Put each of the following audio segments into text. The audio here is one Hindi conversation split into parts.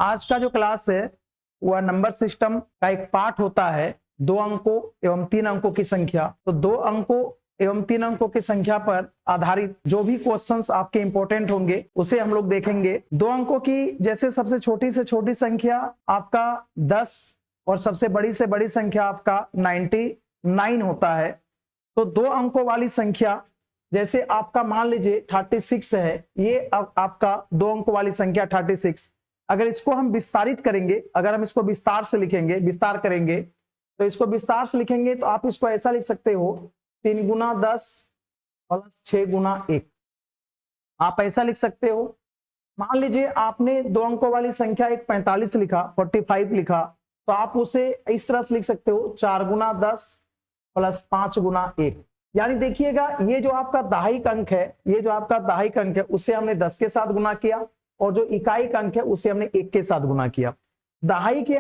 आज का जो क्लास है वह नंबर सिस्टम का एक पार्ट होता है 2 अंकों एवं 3 अंकों की संख्या। तो 2 अंकों एवं 3 अंकों की संख्या पर आधारित जो भी क्वेश्चंस आपके इंपॉर्टेंट होंगे उसे हम लोग देखेंगे। 2 अंकों की जैसे सबसे छोटी से छोटी संख्या आपका 10 और सबसे बड़ी से बड़ी संख्या आपका 99 होता है। तो 2 अंकों वाली संख्या जैसे आपका मान लीजिए 36 है, ये अब आपका 2 अंकों वाली संख्या 36। अगर इसको हम विस्तारित करेंगे, अगर हम इसको विस्तार से लिखेंगे, विस्तार करेंगे तो इसको विस्तार से लिखेंगे तो आप इसको ऐसा लिख सकते हो 3 गुना 10 प्लस 6 गुना 1। आप ऐसा लिख सकते हो। मान लीजिए आपने 2 अंकों वाली संख्या एक 45 लिखा, 45 लिखा, तो आप उसे इस तरह से लिख सकते हो 4 गुना 10 प्लस 5 गुना 1। यानी देखिएगा ये जो आपका दहाई अंक है, ये जो आपका दहाई अंक है उसे हमने 10 के साथ गुना किया और जो इकाई का अंक है उसे हमने 1 के साथ गुना किया। दहाई के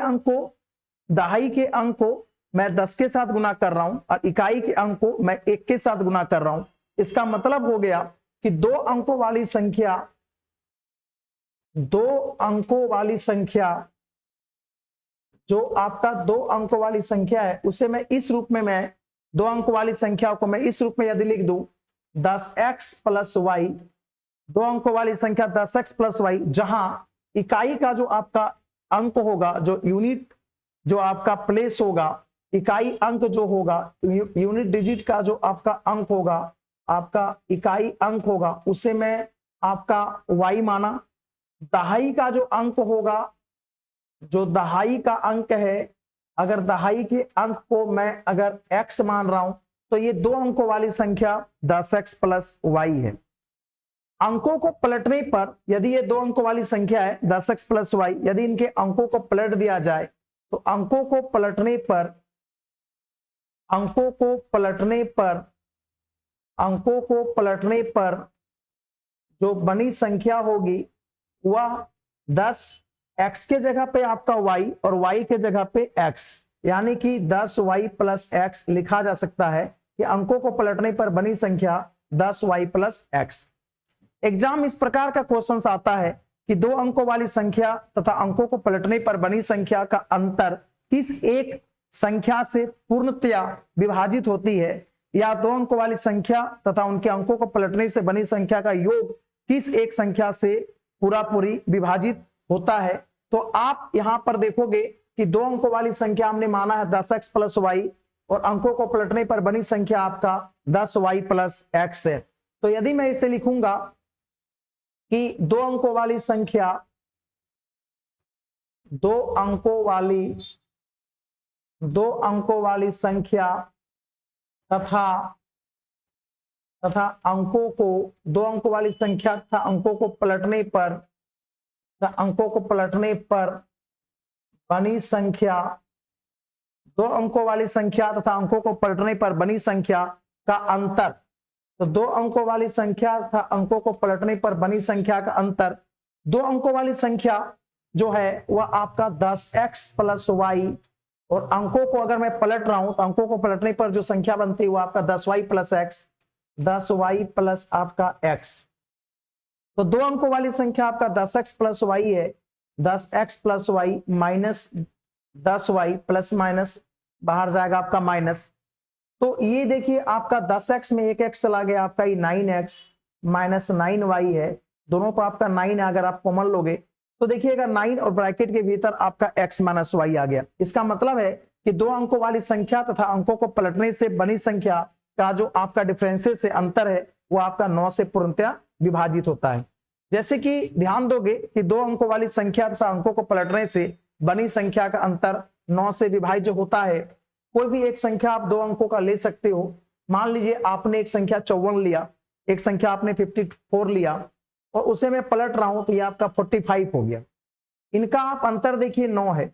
अंक को मैं 10 के साथ गुना कर रहा हूं और इकाई के अंक को मैं 1 के साथ गुना कर रहा हूं। इसका मतलब हो गया कि 2 अंकों वाली संख्या जो आपका 2 अंकों वाली संख्या है उसे मैं इस रूप में 2 अंकों वाली संख्या को मैं इस रूप में यदि लिख दूं 10x प्लस वाई, 2 अंकों वाली संख्या 10x प्लस वाई, जहां इकाई का जो आपका अंक होगा, जो यूनिट जो आपका प्लेस होगा, इकाई अंक जो होगा, यूनिट डिजिट का जो आपका अंक होगा, आपका इकाई अंक होगा, उसे मैं आपका y माना। दहाई का जो अंक होगा, जो दहाई का अंक है, अगर दहाई के अंक को मैं अगर x मान रहा हूं तो ये 2 अंकों वाली संख्या 10x प्लस वाई है। अंकों को पलटने पर यदि ये 2 अंकों वाली संख्या है 10x प्लस वाई, यदि इनके अंकों को पलट दिया जाए तो अंकों को पलटने पर जो बनी संख्या होगी वह 10x के जगह पे आपका y और y के जगह पे x, यानी कि 10y प्लस x लिखा जा सकता है कि अंकों को पलटने पर बनी संख्या 10y प्लस x। एग्जाम इस प्रकार का क्वेश्चन आता है कि 2 अंकों वाली संख्या तथा अंकों को पलटने पर बनी संख्या का अंतर किस एक संख्या से पूर्णतया विभाजित होती है, या 2 अंकों वाली संख्या तथा उनके अंकों को पलटने से बनी संख्या का योग किस एक संख्या से पूरी विभाजित होता है। तो आप यहां पर देखोगे कि 2 अंकों वाली संख्या हमने माना है 10x प्लस वाई और अंकों को पलटने पर बनी संख्या आपका 10y प्लस x है। तो यदि मैं इसे लिखूंगा कि 2 अंकों वाली संख्या, 2 अंकों वाली संख्या तथा अंकों को 2 अंकों वाली संख्या तथा अंकों को पलटने पर बनी संख्या, 2 अंकों वाली संख्या तथा अंकों को पलटने पर बनी संख्या का अंतर। तो 2 अंकों वाली संख्या तथा अंकों को पलटने पर बनी संख्या का अंतर, 2 अंकों वाली संख्या जो है वह आपका 10x प्लस वाई, और अंकों को अगर मैं पलट रहा हूं तो अंकों को पलटने पर जो संख्या बनती है वो आपका 10y plus x, 10y plus आपका x। तो 2 अंकों वाली संख्या आपका 10x प्लस वाई है, 10x plus y minus 10y plus minus बाहर जाएगा आपका माइनस। तो ये देखिए आपका 10x में एक x चला गया, आपका ये 9x माइनस 9y है, दोनों को आपका 9 है। अगर आप कॉमन लोगे तो देखिएगा 9 और ब्रैकेट के भीतर आपका x माइनस वाई आ गया। इसका मतलब है कि 2 अंकों वाली संख्या तथा अंकों को पलटने से बनी संख्या का जो आपका डिफरेंसेस से अंतर है वो आपका 9 से पूर्णतया विभाजित होता है। जैसे कि ध्यान दोगे कि 2 अंकों वाली संख्या तथा अंकों को पलटने से बनी संख्या का अंतर 9 से विभाजित जो होता है। कोई भी एक संख्या आप 2 अंकों का ले सकते हो। मान लीजिए आपने एक संख्या 54 लिया, एक संख्या आपने 54 लिया और उसे मैं पलट रहा हूं तो ये आपका 45 हो गया। इनका आप अंतर देखिए 9 है,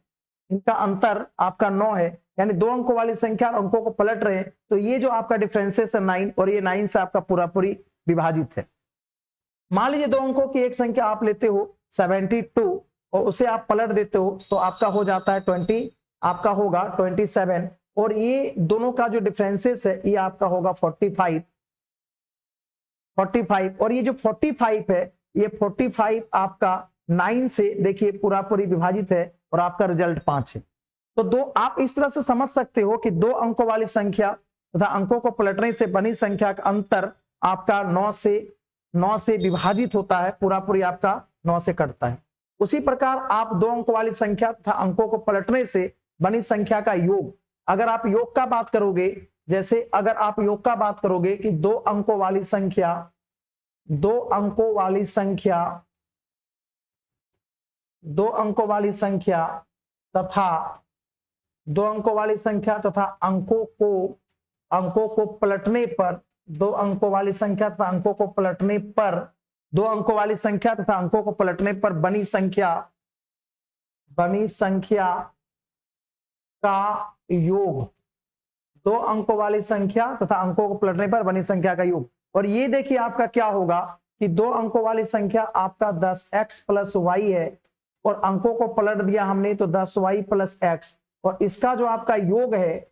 इनका अंतर आपका 9 है, यानी 2 अंकों वाली संख्या और अंकों को पलट रहे हैं तो ये जो आपका डिफरेंसेस है 9 और ये 9 से आपका पूरी विभाजित है। मान लीजिए 2 अंकों की एक संख्या आप लेते हो 72 और उसे आप पलट देते हो तो आपका हो जाता है 20, आपका होगा 27, और ये दोनों का जो डिफरेंसेस है ये आपका होगा 45 और ये जो 45 है ये 45 आपका 9 से देखिए पूरा पूरी विभाजित है और आपका रिजल्ट 5 है। तो दो आप इस तरह से समझ सकते हो कि 2 अंकों वाली संख्या तथा अंकों को पलटने से बनी संख्या का अंतर आपका 9 से विभाजित होता है, पूरा पूरी आपका 9 से कटता है। उसी प्रकार आप 2 अंकों वाली संख्या तथा अंकों को पलटने से बनी संख्या का योग, अगर आप योग का बात करोगे, जैसे अगर आप योग का बात करोगे कि 2 अंकों वाली संख्या 2 अंकों वाली संख्या 2 अंकों वाली संख्या तथा 2 अंकों वाली संख्या तथा अंकों को पलटने पर 2 अंकों वाली संख्या तथा अंकों को पलटने पर 2 अंकों वाली संख्या तथा अंकों को पलटने पर बनी संख्या का योग, 2 अंकों वाली संख्या तथा अंकों को पलटने पर बनी संख्या का योग। और ये देखिए आपका क्या होगा कि 2 अंकों वाली संख्या आपका 10x प्लस वाई है और अंकों को पलट दिया हमने तो 10y प्लस x, और इसका जो आपका योग है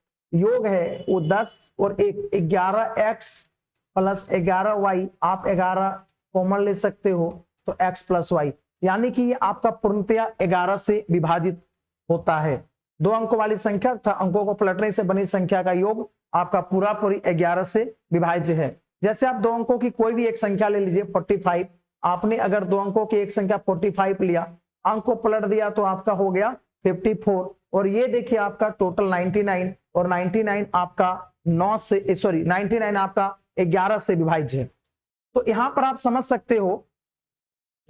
वो 10 और 1 11x प्लस 11y, आप 11 कॉमन ले सकते हो तो x प्लस वाई, यानी कि ये आपका पूर्णतया 11 से विभाजित होता है। 2 अंकों वाली संख्या तथा अंकों को पलटने से बनी संख्या का योग आपका पूरा पूरी 11 से विभाज्य है। जैसे आप 2 अंकों की कोई भी एक संख्या ले लीजिए 45, आपने अगर 2 अंकों की एक संख्या 45 लिया, अंक को पलट दिया तो आपका हो गया 54, और ये देखिए आपका टोटल 99, और 99 आपका 99 आपका 11 से विभाज्य है। तो यहां पर आप समझ सकते हो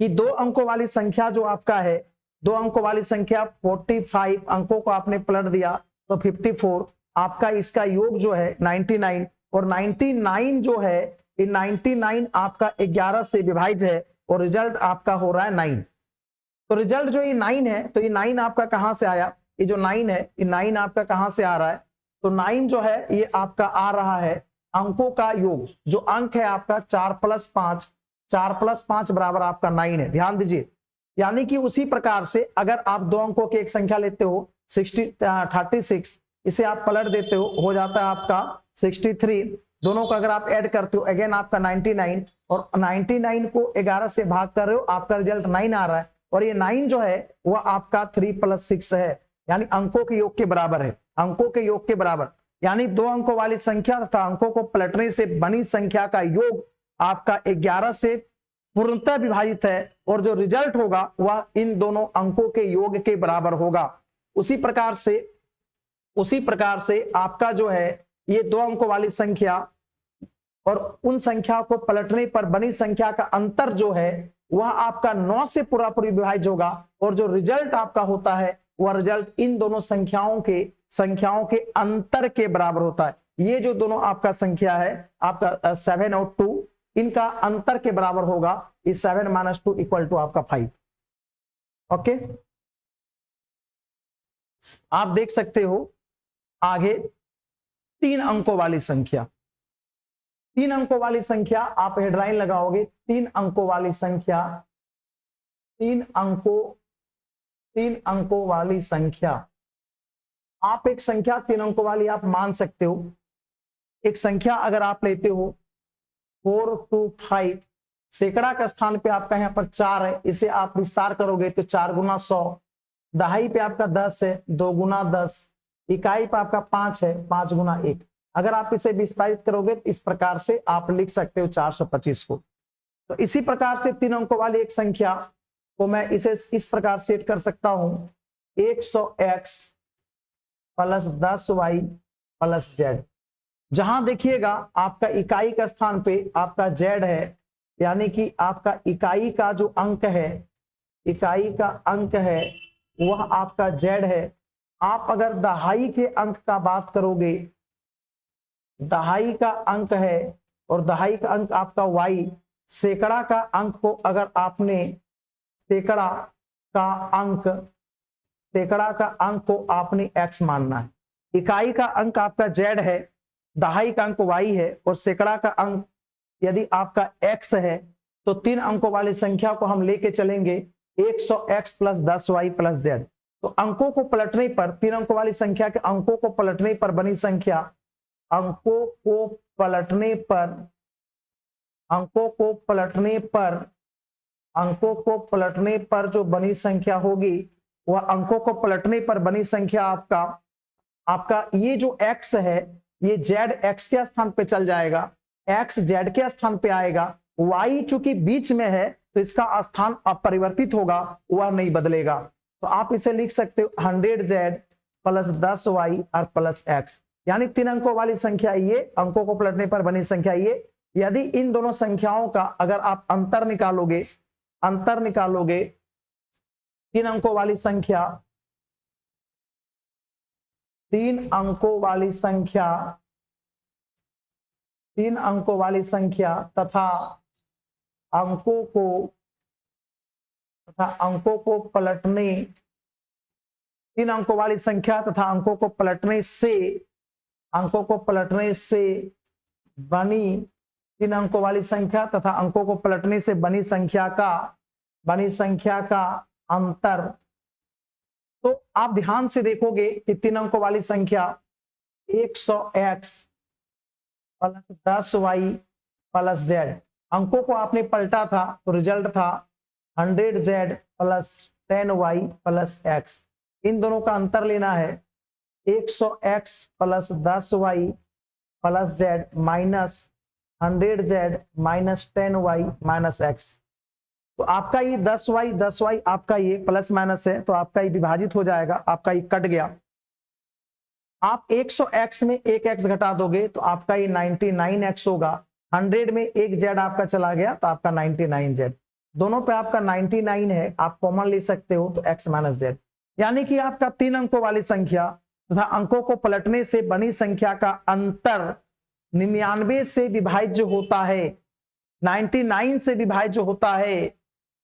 कि 2 अंकों वाली संख्या जो आपका है, 2 अंकों वाली संख्या 45, अंकों को आपने पलट दिया तो 54, आपका इसका योग जो है 99, और 99 जो है ये 99 आपका 11 से विभाज्य है और रिजल्ट आपका हो रहा है 9। तो रिजल्ट जो ये 9 है, तो ये 9 आपका कहां से आया, ये जो 9 है ये 9 आपका कहां से आ रहा है, तो 9 जो है ये आपका आ रहा है अंकों का योग, जो अंक है आपका 4 प्लस 5 बराबर आपका 9 है, ध्यान दीजिए। यानी कि उसी प्रकार से अगर आप 2 अंकों की एक संख्या लेते हो 36, इसे आप पलट देते हो जाता है आपका 63, दोनों को अगर आप ऐड करते हो अगेन आपका 99, और 99 को 11 से भाग कर रहे हो, आपका रिजल्ट 9 आ रहा है, और ये 9 जो है वह आपका 3 प्लस 6 है, यानी अंकों के योग के बराबर है, अंकों के योग के बराबर। यानी 2 अंकों वाली संख्या तथा अंकों को पलटने से बनी संख्या का योग आपका 11 से पूर्णतः विभाजित है, और जो रिजल्ट होगा वह इन दोनों अंकों के योग के बराबर होगा। उसी प्रकार से आपका जो है ये 2 अंकों वाली संख्या और उन संख्या को पलटने पर बनी संख्या का अंतर जो है वह आपका 9 से पूरा पूरी विभाज्य होगा, और जो रिजल्ट आपका होता है वह रिजल्ट इन दोनों संख्याओं के अंतर के बराबर होता है। ये जो दोनों आपका संख्या है आपका 7 और 2, इनका अंतर के बराबर होगा, इस 7 माइनस 2 इक्वल टू आपका 5। ओके, आप देख सकते हो आगे 3 अंकों वाली संख्या, 3 अंकों वाली संख्या आप हेडलाइन लगाओगे, 3 अंकों वाली संख्या, 3 अंकों वाली संख्या। आप एक संख्या 3 अंकों वाली आप मान सकते हो। एक संख्या अगर आप लेते हो 425, सैकड़ा का स्थान पे आपका यहाँ पर 4 है, इसे आप विस्तार करोगे तो 4 गुना 100, दहाई पे आपका 10 है, 2 गुना 10, इकाई पे आपका 5 है, 5 गुना 1। अगर आप इसे विस्तारित करोगे तो इस प्रकार से आप लिख सकते हो 425 को। तो इसी प्रकार से 3 अंकों वाली एक संख्या को मैं इसे इस प्रकार सेट कर सकता हूं, 100x plus 10y plus z। जहां देखिएगा आपका इकाई का स्थान पे आपका z है, यानी कि आपका इकाई का जो अंक है, इकाई का अंक है वह आपका z है। आप अगर दहाई के अंक का बात करोगे, दहाई का अंक है और दहाई का अंक आपका y, सैकड़ा का अंक को अगर आपने सैकड़ा का अंक को आपने x मानना है। इकाई का अंक आपका z है, दहाई का अंक y है और सैकड़ा का अंक यदि आपका x है, तो 3 अंकों वाली संख्या को हम लेके चलेंगे 100x plus 10y plus z। तो अंकों को पलटने पर, 3 अंकों वाली संख्या के अंकों को पलटने पर बनी संख्या, अंकों को पलटने पर अंकों को पलटने पर जो बनी संख्या होगी वह अंकों को पलटने पर बनी संख्या आपका आपका ये जो x है ये z x के स्थान पे चल जाएगा, x z के स्थान पे आएगा, y चूंकि बीच में है तो इसका स्थान अपरिवर्तित होगा, वह नहीं बदलेगा। तो आप इसे लिख सकते हो 100z प्लस 10y और प्लस x, यानी 3 अंकों वाली संख्या ये, अंकों को पलटने पर बनी संख्या ये। यदि इन दोनों संख्याओं का अगर आप अंतर निकालोगे 3 अंकों वाली संख्या, 3 अंकों वाली संख्या, 3 अंकों वाली संख्या तथा अंकों को पलटने, 3 अंकों वाली संख्या तथा अंकों को पलटने से बनी, 3 अंकों वाली संख्या तथा अंकों को पलटने से बनी संख्या का अंतर। तो आप ध्यान से देखोगे कि 3 अंकों वाली संख्या 100x plus 10y plus z, अंकों को आपने पलटा था तो रिजल्ट था 100z plus 10y plus x। इन दोनों का अंतर लेना है 100x plus 10y plus z minus 100z minus 10y minus x। तो आपका ये 10y आपका ये प्लस माइनस है तो आपका ये विभाजित हो जाएगा, आपका ये कट गया। आप 100x में एक x घटा दोगे तो आपका ये 99x होगा, 100 में एक z आपका चला गया तो आपका 99z, दोनों पे आपका 99 है, आप कॉमन ले सकते हो तो x माइनस z, यानी कि आपका 3 अंकों वाली संख्या तथा अंकों को पलटने से बनी संख्या का अंतर 99 से विभाज्य होता है, 99 से विभाज्य होता है,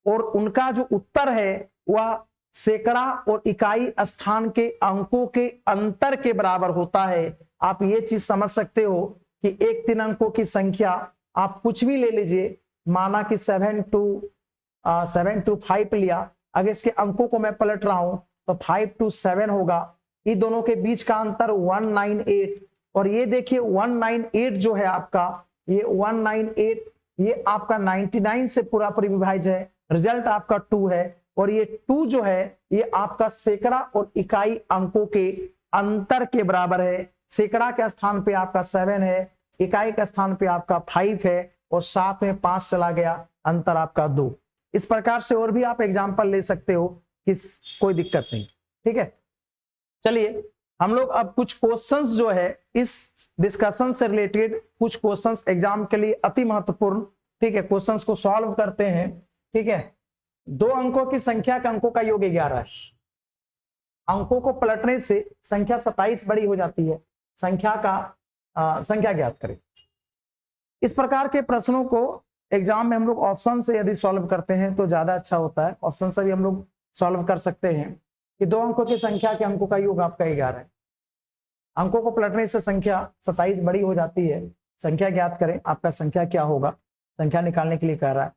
और उनका जो उत्तर है वह सैकड़ा और इकाई स्थान के अंकों के अंतर के बराबर होता है। आप ये चीज समझ सकते हो कि एक 3 अंकों की संख्या आप कुछ भी ले लीजिए, माना कि 7 to 5 लिया, अगर इसके अंकों को मैं पलट रहा हूं तो 5 to 7 होगा, इन दोनों के बीच का अंतर 198, और ये देखिए 198 जो है आपका, ये 198 ये आपका 99 से पूरा विभाज्य है, रिजल्ट आपका 2 है, और ये 2 जो है ये आपका सैकड़ा और इकाई अंकों के अंतर के बराबर है। सैकड़ा के स्थान पे आपका 7 है, इकाई के स्थान पे आपका 5 है, और साथ में 5 चला गया, अंतर आपका 2। इस प्रकार से और भी आप एग्जाम्पल ले सकते हो, कोई दिक्कत नहीं, ठीक है। चलिए हम लोग अब कुछ क्वेश्चंस जो है इस डिस्कशन से रिलेटेड, कुछ क्वेश्चंस एग्जाम के लिए अति महत्वपूर्ण, ठीक है, क्वेश्चंस को सॉल्व करते हैं, ठीक है। 2 अंकों की संख्या के अंकों का योग 11 है, अंकों को पलटने से संख्या 27 बड़ी हो जाती है, संख्या ज्ञात करें। इस प्रकार के प्रश्नों को एग्जाम में हम लोग ऑप्शन से यदि सॉल्व करते हैं तो ज्यादा अच्छा होता है, ऑप्शन से भी हम लोग सॉल्व कर सकते हैं कि 2 अंकों की संख्या के अंकों का योग आपका 11 है, अंकों को पलटने से संख्या 27 बड़ी हो जाती है, संख्या ज्ञात करें, आपका संख्या क्या होगा, संख्या निकालने के लिए कह रहा है।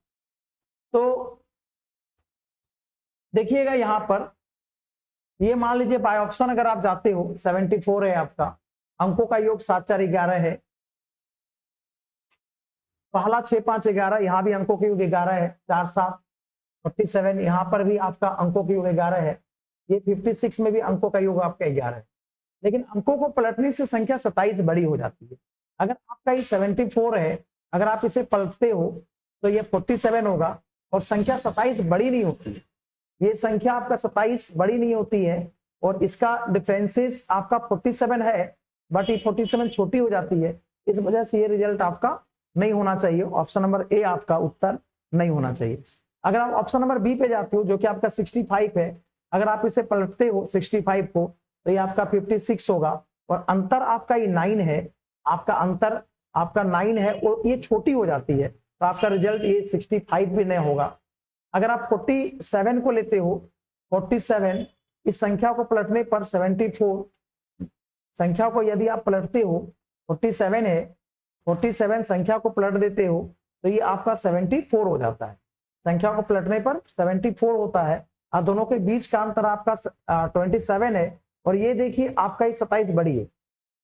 तो देखिएगा यहां पर, ये मान लीजिए बाय ऑप्शन अगर आप जाते हो 74 है आपका, अंकों का योग 7 4 11 है, पहला 6 5 11, यहां भी अंकों के योग 11 है, 4 7 47, यहां पर भी आपका अंकों के योग 11 है, ये 56 में भी अंकों का योग आपका 11 है, लेकिन अंकों को पलटने से संख्या 27 बड़ी हो जाती है। अगर आपका ये 74 है, अगर आप इसे पलटते हो तो ये 47 होगा, और संख्या 27 बड़ी नहीं होती है, ये संख्या आपका 27 बड़ी नहीं होती है, और इसका डिफरेंसेस आपका 47 है, बट ये 47 छोटी हो जाती है, इस वजह से ये रिजल्ट आपका नहीं होना चाहिए, ऑप्शन नंबर ए आपका उत्तर नहीं होना चाहिए। अगर आप ऑप्शन नंबर बी पे जाते हो जो कि आपका 65 है, अगर आप इसे पलटते हो 65 को तो ये आपका 56 होगा, और अंतर आपका ये 9 है, आपका अंतर आपका 9 है, और ये छोटी हो जाती है, तो आपका रिजल्ट ये 65 भी नहीं होगा। अगर आप 47 को लेते हो, 47 इस संख्या को पलटने पर 74, संख्या को यदि आप पलटते हो, 47 है, 47 संख्या को पलट देते हो तो ये आपका 74 हो जाता है, संख्या को पलटने पर 74 होता है, और दोनों के बीच का अंतर आपका 27 है, और ये देखिए आपका ये 27 बड़ी है,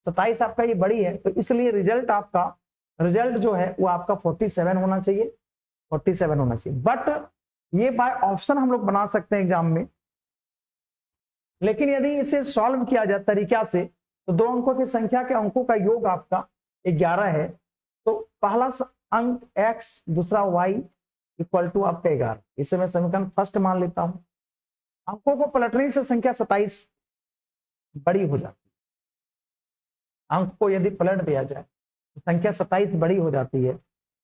27 आपका ये बड़ी है, तो इसलिए रिजल्ट जो है वो आपका 47 होना चाहिए, 47 होना चाहिए। बट ये बाय ऑप्शन हम लोग बना सकते हैं एग्जाम में, लेकिन यदि इसे सॉल्व किया जाए तरीका से तो दो अंकों की संख्या के अंकों का योग आपका 11 है, तो पहला अंक x दूसरा y इक्वल टू आपका 11, इसे मैं समीकरण फर्स्ट मान लेता हूं। अंकों को पलटने से संख्या 27 बड़ी हो जाती है। अंक को यदि पलट दिया जाए तो संख्या 27 बड़ी हो जाती है।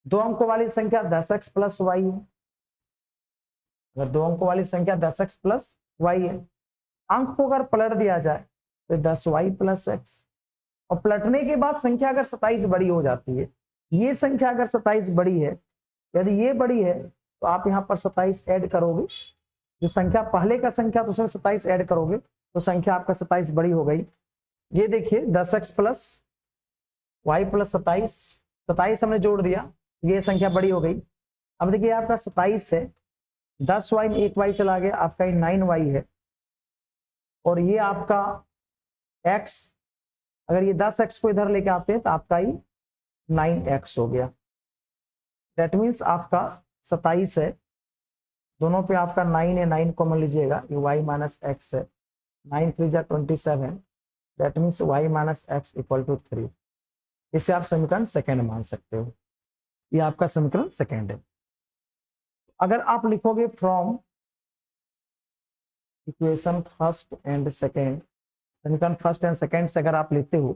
दो अंकों वाली संख्या 10x प्लस वाई है। अगर दो अंकों वाली संख्या 10x प्लस वाई है, अंक को अगर पलट दिया जाए तो 10y प्लस एक्स, और पलटने के बाद संख्या अगर 27 बड़ी हो जाती है, ये संख्या अगर 27 बड़ी है, यदि ये बड़ी है तो आप यहाँ पर 27 ऐड करोगे, जो संख्या पहले का संख्या तो उसमें 27 ऐड करोगे तो संख्या आपका 27 बड़ी हो गई। ये देखिए 10x प्लस वाई प्लस 27 हमने जोड़ दिया, ये संख्या बड़ी हो गई। अब देखिए आपका 27 है, 10y में 1y चला गया, आपका 9y है, और ये आपका x, अगर ये 10x को इधर लेके आते हैं तो आपका ही 9x हो गया। दैट मीन्स आपका 27 है, दोनों पे आपका 9 है, 9 कॉमन लीजिएगा, ये y माइनस एक्स है, 9 3 जा 27, that means y minus x equal to 3। इसे आप समीकरण सेकेंड मान सकते हो, ये आपका समीकरण सेकेंड है। अगर आप लिखोगे from equation first and second, समीकरण फर्स्ट एंड सेकेंड से अगर आप लेते हो,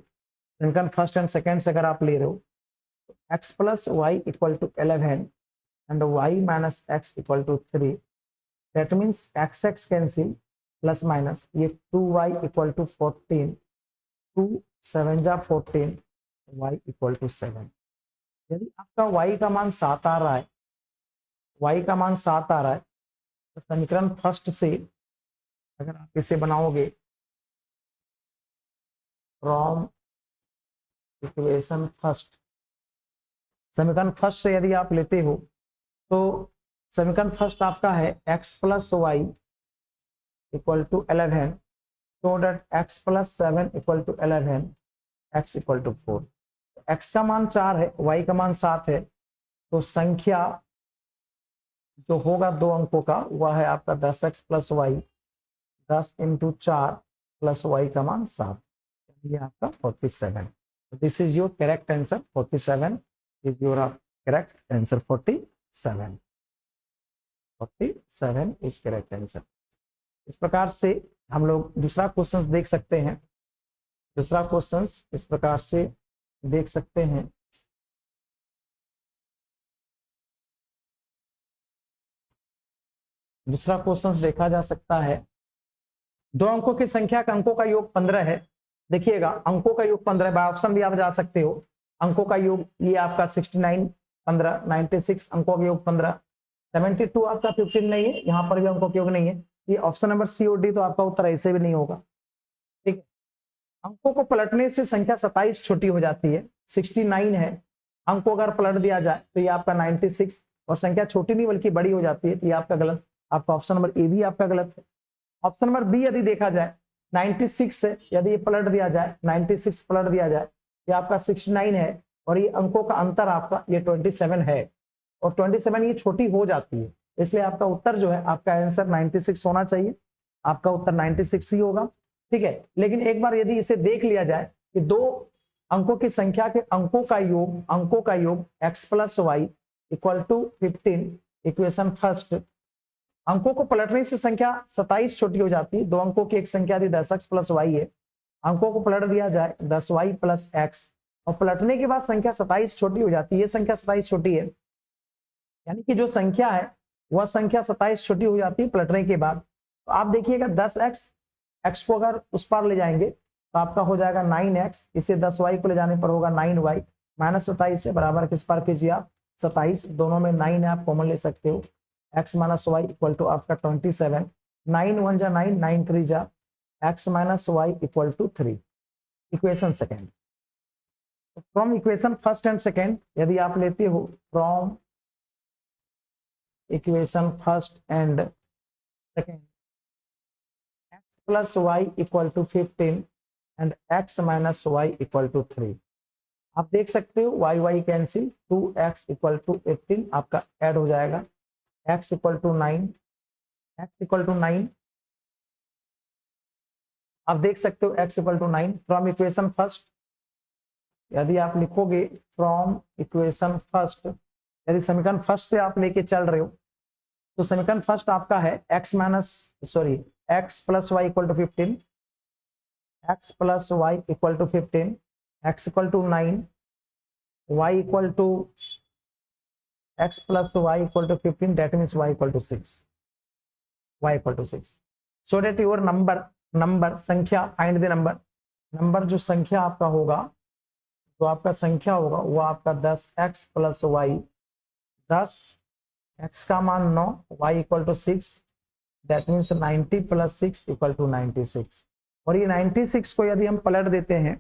समीकरण फर्स्ट एंड सेकेंड से अगर आप ले रहे हो, x plus y equal to 11 and y minus x equal to 3, that means x x cancel, plus minus ये 2y इक्वल टू 14, 2 7 जा 14, y इक्वल टू 7। यदि आपका y का मान 7 आ रहा है, y का मान 7 आ रहा है, तो समीकरण फर्स्ट से अगर आप इसे बनाओगे फ्रॉम इक्वेशन फर्स्ट, समीकरण फर्स्ट से यदि आप लेते हो तो समीकरण फर्स्ट आपका है x plus y equal to 11, so that x plus 7 equal to 11, x equal to 4। x का मान 4 है, y का मान 7 है, तो संख्या जो होगा दो अंकों का वह है आपका 10x plus y, 10 into 4 plus y का मान 7, ये आपका 47। This is your correct answer, 47 is your correct answer, 47 is correct answer. इस प्रकार से हम लोग दूसरा क्वेश्चन देख सकते हैं। दूसरा क्वेश्चन इस प्रकार से देख सकते हैं, दूसरा क्वेश्चन देखा जा सकता है, दो अंकों की संख्या का अंकों का योग 15 है। देखिएगा अंकों का योग 15, बाय ऑप्शन भी आप जा सकते हो। अंकों का योग ये आपका 69 15, 96 अंकों का योग 15, 72 आपका 15 नहीं है, यहाँ पर भी अंकों का योग नहीं है, ये ऑप्शन नंबर सी और डी, तो आपका उत्तर ऐसे भी नहीं होगा। ठीक है, अंकों को पलटने से संख्या 27 छोटी हो जाती है, 69 है, अंकों अगर पलट दिया जाए तो ये आपका 96, और संख्या छोटी नहीं बल्कि बड़ी हो जाती है, तो ये आपका गलत, आपका ऑप्शन नंबर ए भी आपका गलत है। ऑप्शन नंबर बी यदि देखा जाए 96 है, यदि ये पलट दिया जाए 96 पलट दिया जाए, ये आपका 69 है, और ये अंकों का अंतर आपका ये 27 है, और 27 ये छोटी हो जाती है, इसलिए आपका उत्तर जो है आपका आंसर 96 होना चाहिए, आपका उत्तर 96 ही होगा। ठीक है, लेकिन एक बार यदि इसे देख लिया जाए कि दो अंकों की संख्या के अंकों का योग x plus y equal to 15, equation first, अंकों को पलटने से संख्या 27 छोटी हो जाती है। दो अंकों की एक संख्या यदि 10x प्लस वाई है, अंकों को पलट दिया जाए 10y प्लस एक्स, और पलटने के बाद संख्या 27 छोटी हो जाती है, ये संख्या 27 छोटी है, यानी कि जो संख्या है वह संख्या 27 छोटी हो जाती है पलटने के बाद। तो आप देखिएगा 10x, x को अगर उस पार ले जाएंगे तो आपका हो जाएगा 9x, इसे 10y को ले जाने पर होगा 9y, माइनस 27 से बराबर किस पार कीजिए आप 27, दोनों में 9 है, आप कॉमन ले सकते हो, x minus y equal to आपका 27, 9 1 जा 9, 9 3 जा x minus y equal to 3, equation second. From equation first and second यदि आप लेते हो, from equation first and second, x plus y equal to 15 and x minus y equal to 3, आप देख सकते हो y y cancel, 2x equal to 18 आपका ऐड हो जाएगा, x equal to 9, x equal to 9। आप देख सकते हो x equal to 9 from equation first. यदि आप लिखोगे फ्रॉम इक्वेशन फर्स्ट, यदि समीकरण फर्स्ट से आप लेके चल रहे हो तो समीकरण फर्स्ट आपका है x plus y equal to 15, x plus y equal to 15, x equal to 9, y equal to x plus y equal to 15, that means y equal to 6, y equal to 6, so that your number संख्या, फाइंड द नंबर जो संख्या आपका होगा, तो आपका संख्या होगा वो आपका 10x प्लस वाई, 10 x का मान 9, y equal to 6, that means 90 plus 6 equal to 96। और ये 96 को यदि हम पलट देते हैं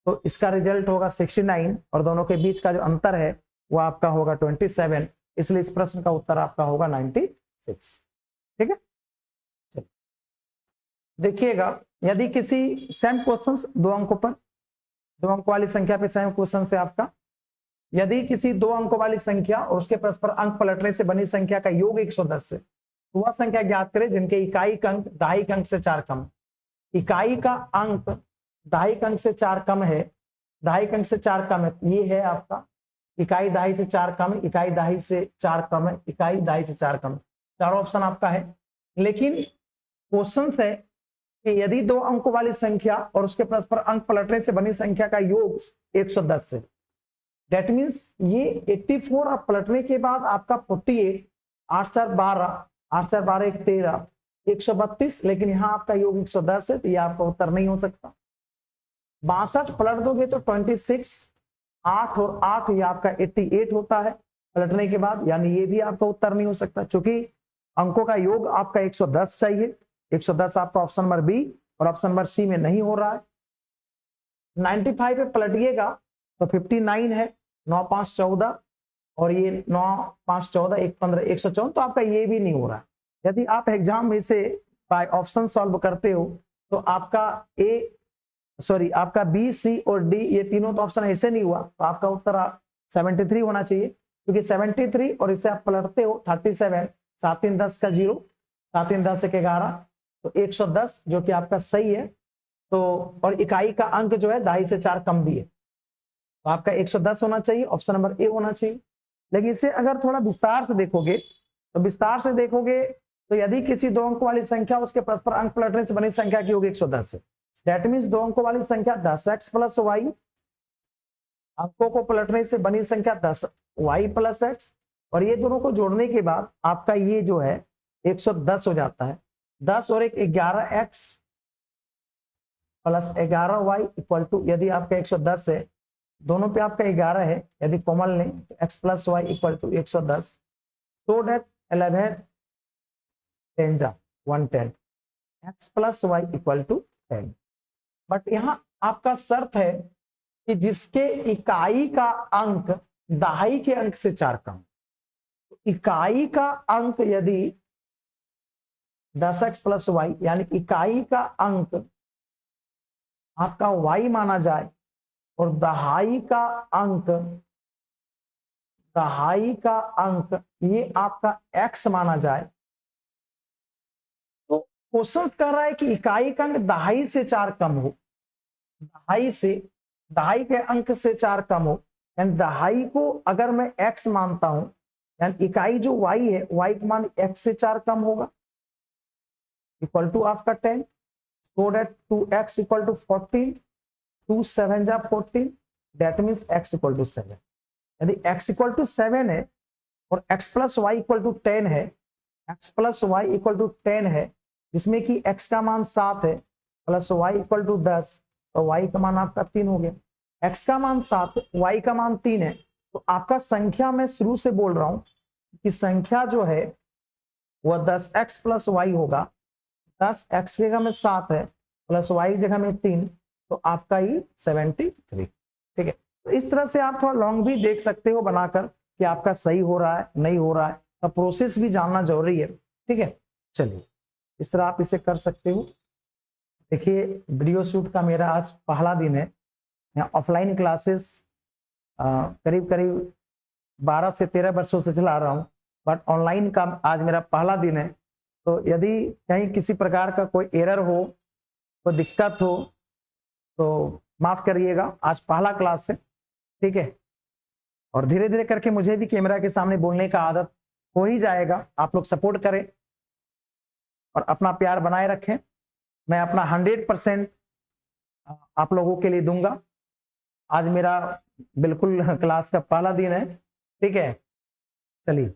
तो इसका रिजल्ट होगा 69 और दोनों के बीच का जो अंतर है वो आपका होगा 27, इसलिए इस प्रश्न का उत्तर आपका होगा 96। ठीक है, देखिएगा यदि किसी सेम क्वेश्चन 2 अंकों पर, 2 अंकों वाली संख्या पे सेम क्वेश्चन से आपका, यदि किसी 2 अंकों वाली संख्या और उसके परस्पर अंक पलटने से बनी संख्या का योग 110 से, तो वह संख्या ज्ञात करें जिनके इकाई का अंक दहाई अंक से 4 कम। इकाई का अंक दहाई अंक से 4 कम है, दहाई अंक से 4 कम है, ये है आपका इकाई दहाई से 4 कम है, इकाई दहाई से 4 कम है, इकाई दहाई से 4 कम है, चारों ऑप्शन आपका है। लेकिन क्वेश्चन है कि यदि 2 अंकों वाली संख्या और उसके परस्पर अंक पलटने से बनी संख्या का योग 110 से, दैट मीन्स ये 84 और पलटने के बाद आपका 48, 8 4 12, 8 4 12 1 13, 132, लेकिन यहाँ आपका योग 110 है, तो ये आपका उत्तर नहीं हो सकता। 62 पलट दोगे तो 26, 8 और 8 ये आपका 88 होता है पलटने के बाद, यानी ये भी आपका उत्तर नहीं हो सकता, क्योंकि अंकों का योग आपका 110 चाहिए। 110 आपका ऑप्शन नंबर बी और ऑप्शन नंबर सी में नहीं हो रहा है। 95 पे पलटिएगा तो 59 है, 9 5 14 और ये 9 5 14 1 15 114, तो आपका ये भी नहीं हो रहा है। यदि आप एग्जाम में से बाय ऑप्शन सॉल्व करते हो तो आपका आपका बी सी और डी ये तीनों तो ऑप्शन ऐसे नहीं हुआ, तो आपका उत्तर 73 होना चाहिए, क्योंकि 73 और इसे आप पलटते हो 37, 7 3 10 का 0, 7 3 10 1 11, तो 110 जो कि आपका सही है। तो और इकाई का अंक जो है दहाई से 4 कम भी है, तो आपका 110 होना चाहिए, ऑप्शन नंबर ए होना चाहिए। लेकिन इसे अगर थोड़ा विस्तार से देखोगे तो यदि किसी 2 अंक वाली संख्या उसके परस्पर अंक पलटने से बनी संख्या की होगी 110 है, दैट मीन्स 2 अंकों वाली संख्या 10x प्लस वाई, अंकों को पलटने से बनी संख्या 10y प्लस एक्स, और ये दोनों को जोड़ने के बाद आपका ये जो है 110 हो जाता है। 10 और 1 11x plus 11y equal to, यदि आपका 110 है, दोनों पे आपका 11 है, यदि कॉमन लें तो x plus y equal to 110, so that 11 10 जा 110, x plus y equal to 10। But यहां आपका शर्त है कि जिसके इकाई का अंक दहाई के अंक से 4 कम, इकाई का अंक यदि 10x प्लस वाई यानी इकाई का अंक आपका y माना जाए और दहाई का अंक ये आपका x माना जाए, तो क्वेश्चन कह रहा है कि इकाई का अंक दहाई से 4 कम हो, दहाई के अंक से 4 कम हो, यानी दहाई को अगर मैं x मानता हूं, यानी इकाई जो y है, y का मान x से 4 कम होगा, इक्वल टू आपका 10, so that 2x equal to 14, 2 7 जा 14, that means x equal to 7। यदि x इक्वल टू 7 है और x plus y equal to 10 है, x plus y equal to 10 है, जिसमें कि x का मान 7 है प्लस y इक्वल टू 10, तो y का मान आपका 3 हो गया। x का मान 7 y का मान 3 है, तो आपका संख्या मैं शुरू से बोल रहा हूं कि संख्या जो है वह 10x प्लस वाई होगा, 10x की जगह में 7 है प्लस y की जगह में 3, तो आपका ही 73। ठीक है, तो इस तरह से आप थोड़ा लॉन्ग भी देख सकते हो बनाकर कि आपका सही हो रहा है नहीं हो रहा है, तो प्रोसेस भी जानना जरूरी है। ठीक है, चलिए इस तरह आप इसे कर सकते हो। देखिए वीडियो शूट का मेरा आज पहला दिन है, यहाँ ऑफलाइन क्लासेस करीब करीब 12 से 13 वर्षों से चला रहा हूँ, बट ऑनलाइन का आज मेरा पहला दिन है, तो यदि कहीं किसी प्रकार का कोई एरर हो, कोई दिक्कत हो तो माफ करिएगा, आज पहला क्लास है, ठीक है। और धीरे धीरे करके मुझे भी कैमरा के सामने बोलने का आदत हो ही जाएगा। आप लोग सपोर्ट करें और अपना प्यार बनाए रखें। मैं अपना 100% आप लोगों के लिए दूंगा। आज मेरा बिल्कुल क्लास का पहला दिन है, ठीक है। चलिए,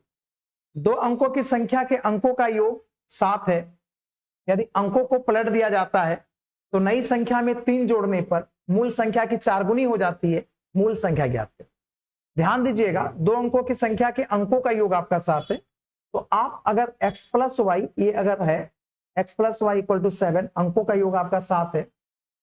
2 अंकों की संख्या के अंकों का योग 7 है। यदि अंकों को पलट दिया जाता है तो नई संख्या में 3 जोड़ने पर मूल संख्या की 4 गुनी हो जाती है। मूल संख्या ज्ञात करें। ध्यान दीजिएगा, 2 अंकों की संख्या के अंकों का योग आपका 7 है, तो आप अगर x प्लस वाई, ये अगर है x plus y equal to 7, अंकों का योग आपका 7 है।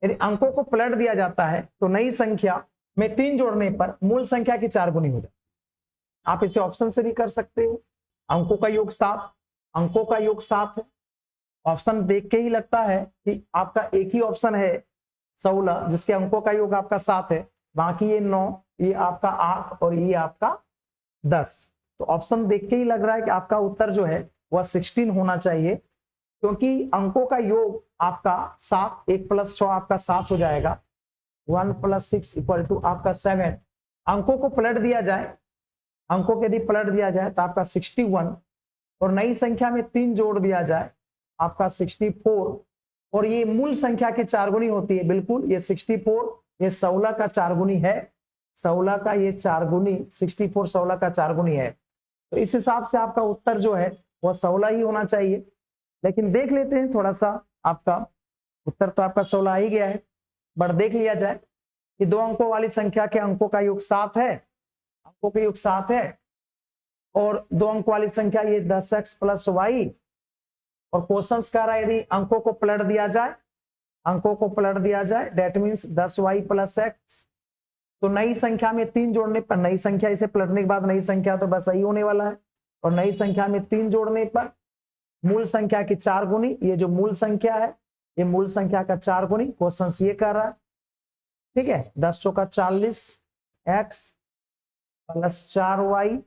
यदि अंकों को पलट दिया जाता है तो नई संख्या में 3 जोड़ने पर मूल संख्या की 4 गुनी हो जाती है। आप इसे ऑप्शन से भी कर सकते हो। अंकों का योग 7, अंकों का योग 7 है। ऑप्शन देख के ही लगता है कि आपका एक ही ऑप्शन है 16, जिसके अंकों का योग आपका 7 है। बाकी ये 9, ये आपका 8 और ये आपका 10। तो ऑप्शन देख के ही लग रहा है कि आपका उत्तर जो है वह 16 होना चाहिए, क्योंकि अंकों का योग आपका 7, 1 प्लस 6 आपका 7 हो जाएगा। 1 प्लस 6 इक्वल टू आपका 7। अंकों को पलट दिया जाए, अंकों को यदि पलट दिया जाए तो आपका 61, और नई संख्या में 3 जोड़ दिया जाए आपका 64, और ये मूल संख्या की 4 गुनी होती है। बिल्कुल, ये 64 ये 16 का 4 गुनी है। 16 का ये 4 गुनी, 64 16 का 4 गुनी है। तो इस हिसाब से आपका उत्तर जो है वह 16 ही होना चाहिए। लेकिन देख लेते हैं थोड़ा सा, आपका उत्तर तो आपका 16 ही गया है, बट देख लिया जाए कि 2 अंकों वाली संख्या के अंकों का योग 7 है, अंकों का योग 7 है, और 2 अंक वाली संख्या ये 10x प्लस वाई, और क्वेश्चन कह रहा है यदि अंकों को पलट दिया जाए, अंकों को पलट दिया जाए, that means 10y plus x, तो नई संख्या में 3 जोड़ने पर, नई संख्या इसे पलटने के बाद नई संख्या तो बस यही होने वाला है, और नई संख्या में 3 जोड़ने पर मूल संख्या की 4 गुनी, ये जो मूल संख्या है ये मूल संख्या का 4 गुनी, क्वेश्चन ये कर रहा है, ठीक है। 10 चौका 40 x प्लस 4y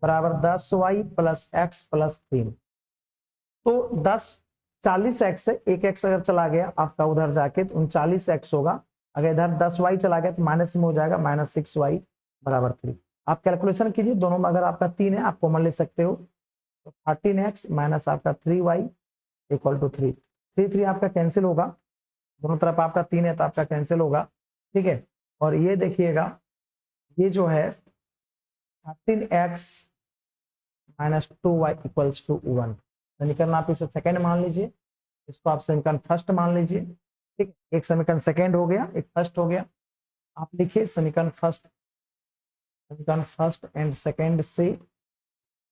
बराबर 10y प्लस x प्लस 3। तो 10 40x है, एक x अगर चला गया आपका उधर जाके तो 39x होगा। अगर इधर 10y चला गया तो माइनस में हो जाएगा, -6y बराबर 3। आप कैलकुलेशन कीजिए, दोनों में अगर आपका 3 है आप कॉमन ले सकते हो, तो 13x माइनस आपका 3y इक्वल टू 3। 3 आपका कैंसिल होगा, दोनों तरफ आपका 3 है तो आपका कैंसिल होगा, ठीक है। और ये देखिएगा, ये जो है 13x minus 2y equals to 1। समीकरण आप इसे सेकंड मान लीजिए, इसको आप समीकरण फर्स्ट मान लीजिए, ठीक। एक समीकरण सेकंड हो गया, एक फर्स्ट हो गया। आप लिखिए समीकरण फर्स्ट एंड सेकंड से,